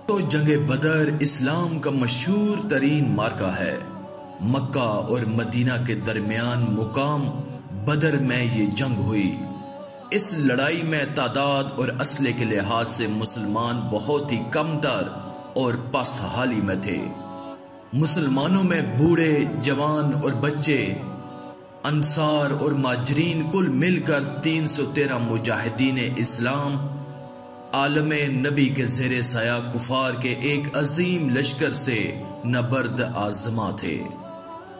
तो जंगे बदर इस्लाम का मशहूर तरीन मार्का है। मक्का और मदीना के दरमियान मुकाम बदर में ये जंग हुई। इस लड़ाई में तादाद और असले के लिहाज से मुसलमान बहुत ही कमतर और पस्त हाली में थे। मुसलमानों में बूढ़े, जवान और बच्चे, अंसार और माजरीन कुल मिलकर 313 मुजाहिदीन इस्लाम आलमे नबी के ज़ेरे साया कुफार के एक अजीम लश्कर से नबर्द आजमा थे।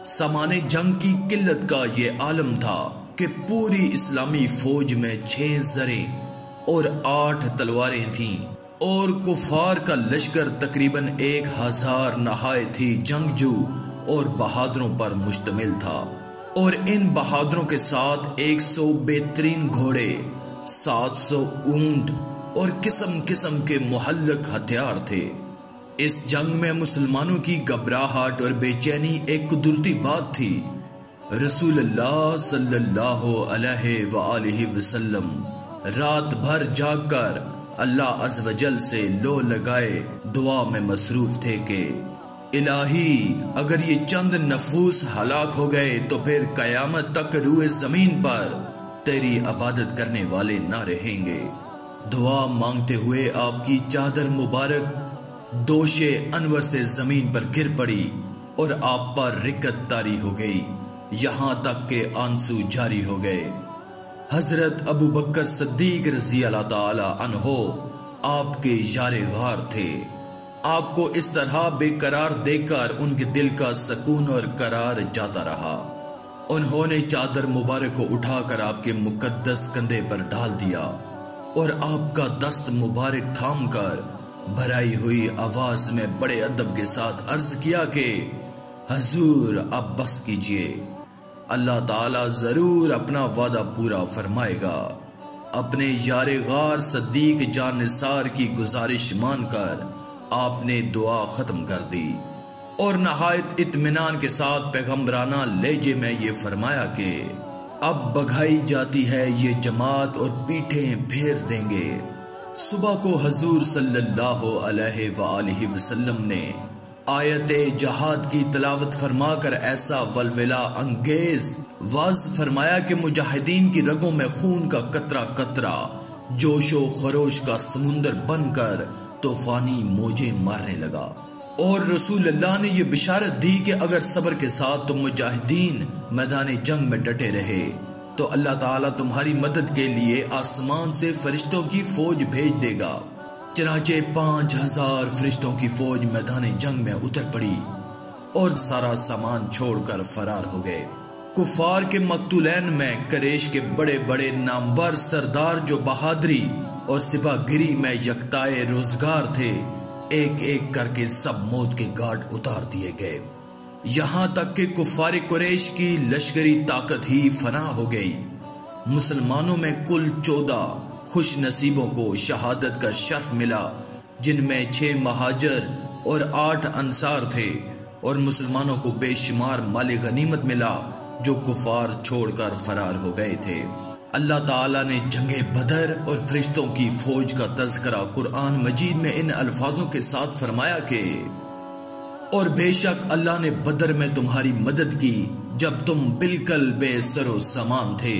सामाने जंग की किल्लत का ये आलम था कि पूरी इस्लामी फौज में 6 ज़रें और 8 तलवारें थीं और कुफार का लश्कर तकरीबन 1000 नहायत ही जंगजू और बहादुरों पर मुश्तमिल था। और इन बहादुरों के साथ 100 बेहतरीन घोड़े, 700 ऊंट और किस्म किस्म के मुहल्लक हथियार थे। इस जंग में मुसलमानों की घबराहट और बेचैनी एक कुदरती बात थी। रसूलुल्लाह सल्लल्लाहु अलैहि वसल्लम रात भर जागकर अल्लाह अज़्वजल से लो लगाए दुआ में मसरूफ थे कि इलाही, अगर ये चंद नफूस हलाक हो गए तो फिर कयामत तक रूए जमीन पर तेरी इबादत करने वाले ना रहेंगे। दुआ मांगते हुए आपकी चादर मुबारक दोशे अनवर से जमीन पर गिर पड़ी और आप पर रिक्कत तारी हो गई, यहां तक के आंसू जारी हो गए। हजरत अबू बकर सिद्दीक रज़ी अल्लाह ताला अन्हो आपके यारे गार थे। आपको इस तरह बेकरार देखकर उनके दिल का सुकून और करार जाता रहा। उन्होंने चादर मुबारक को उठाकर आपके मुकद्दस कंधे पर डाल दिया और आपका दस्त मुबारक थाम कर भराई हुई आवाज में बड़े अदब के साथ अर्ज किया कि हजूर अब बस कीजिए, अल्लाह ताला जरूर अपना वादा पूरा फरमाएगा। अपने यारे गार सद्दीक जान निसार की गुजारिश मानकर आपने दुआ खत्म कर दी और नहायत इत्मीनान के साथ पैगंबराना लहजे में ये फरमाया कि अब बघाई जाती है ये जमात और पीठें फेर देंगे। सुबह को हजूर सल्लल्लाहु अलैहि वसल्लम ने आयत जहाद की तलावत फरमाकर ऐसा वलवला अंगेज वाज फरमाया कि मुजाहिदीन की रगों में खून का कतरा कतरा जोशो खरोश का समुंदर बनकर तूफानी मौजें मारने लगा। और रसूलुल्लाह ने यह बिशारत दी कि अगर सब्र के साथ तुम मुजाहिदीन मैदान जंग में डटे रहे तो अल्लाह ताला तुम्हारी मदद के लिए आसमान से फरिश्तों की फौज भेज देगा। चनाचे 5000 फरिश्तों की फौज मैदान जंग में उतर पड़ी और सारा सामान छोड़कर फरार हो गए। कुफार के मकतूलैन में करेश के बड़े बड़े नामवर सरदार जो बहादुरी और सिपाहगिरी में यकताए रोजगार थे, एक एक करके सब मौत के घाट उतार दिए गए। यहां तक कि कुफार कुरैश की लश्करी ताकत ही फना हो गई। मुसलमानों में कुल 14 खुश नसीबों को शहादत का शर्फ मिला, जिनमें 6 महाजर और 8 अंसार थे, और मुसलमानों को बेशुमार माले गनीमत मिला जो कुफार छोड़कर फरार हो गए थे। अल्लाह ताला ने जंगे बदर और फरिश्तों की फौज का तज़किरा कुरान मजीद में इन अल्फाजों के साथ फरमाया कि और बेशक अल्लाह ने बदर में तुम्हारी मदद की जब तुम बिल्कुल बेसरो सामान थे।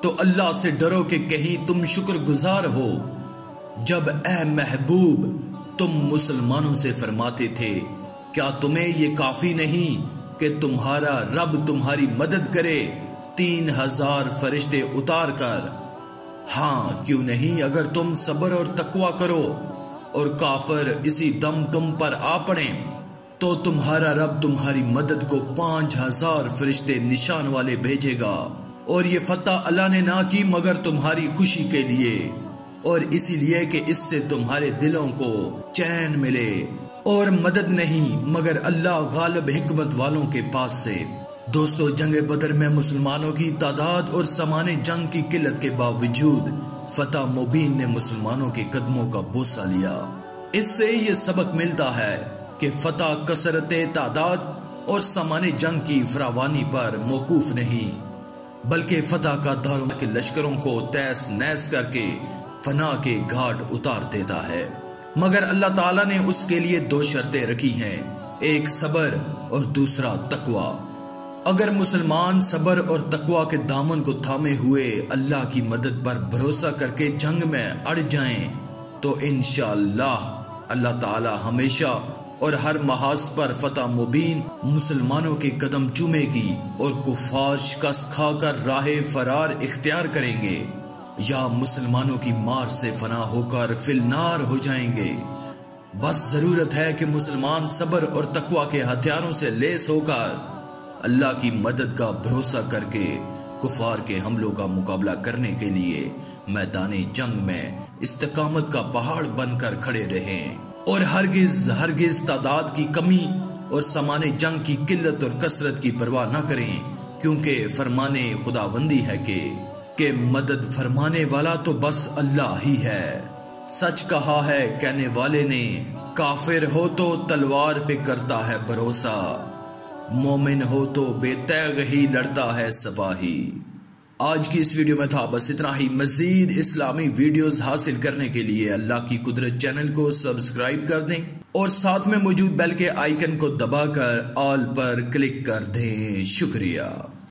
तो अल्लाह से डरो कि कहीं तुम शुक्रगुजार हो। जब ए महबूब तुम मुसलमानों से फरमाते थे, क्या तुम्हें ये काफी नहीं कि तुम्हारा रब तुम्हारी मदद करे 3000 फरिश्ते उतार कर? हाँ, क्यों नहीं, अगर तुम सब्र और तकवा करो और काफिर इसी दम तुम पर आ पड़े तो तुम्हारा रब तुम्हारी मदद को 5000 फरिश्ते निशान वाले भेजेगा। और ये फतह अल्लाह ने ना की मगर तुम्हारी खुशी के लिए और इसीलिए कि इससे तुम्हारे दिलों को चैन मिले, और मदद नहीं मगर अल्लाह गालिब हिकमत वालों के पास से। दोस्तों, जंग बदर में मुसलमानों की तादाद और सामाने जंग की किल्लत के बावजूद फतह मुबीन ने मुसलमानों के कदमों का बोसा लिया। इससे ये सबक मिलता है कि फतह कसरत तादाद और सामाने जंग की फरावानी पर मौकूफ नहीं, बल्कि फतह का दारों के लश्करों को तैस नैस करके फना के घाट उतार देता है। मगर अल्लाह ताला ने उसके लिए 2 शर्तें रखी हैं, एक सब्र और दूसरा तकवा। अगर मुसलमान सब्र और तकवा के दामन को थामे हुए अल्लाह की मदद पर भरोसा करके जंग में अड़ जाएं, तो इंशाअल्लाह अल्लाह ताला हमेशा और हर महाज पर फतह मुबीन मुसलमानों के कदम चूमेगी और कुफार शिकस्त खाकर राहे फरार इख्तियार करेंगे या मुसलमानों की मार से फना होकर फिलनार हो जाएंगे। बस जरूरत है कि मुसलमान सब्र और तकवा के हथियारों से लेस होकर अल्लाह की मदद का भरोसा करके कुफार के हमलों का मुकाबला करने के लिए मैदानी जंग में इस्तिकामत का पहाड़ बनकर खड़े रहें और हरगिज तादाद की कमी और सामाने जंग की किल्लत और कसरत की परवाह न करें, क्योंकि फरमाने खुदाबंदी है कि मदद फरमाने वाला तो बस अल्लाह ही है। सच कहा है कहने वाले ने, काफिर हो तो तलवार पे करता है भरोसा, मोमिन हो तो बेतैग ही लड़ता है सिपाही। आज की इस वीडियो में था बस इतना ही। मजीद इस्लामी वीडियोस हासिल करने के लिए अल्लाह की कुदरत चैनल को सब्सक्राइब कर दें और साथ में मौजूद बेल के आइकन को दबाकर ऑल पर क्लिक कर दें। शुक्रिया।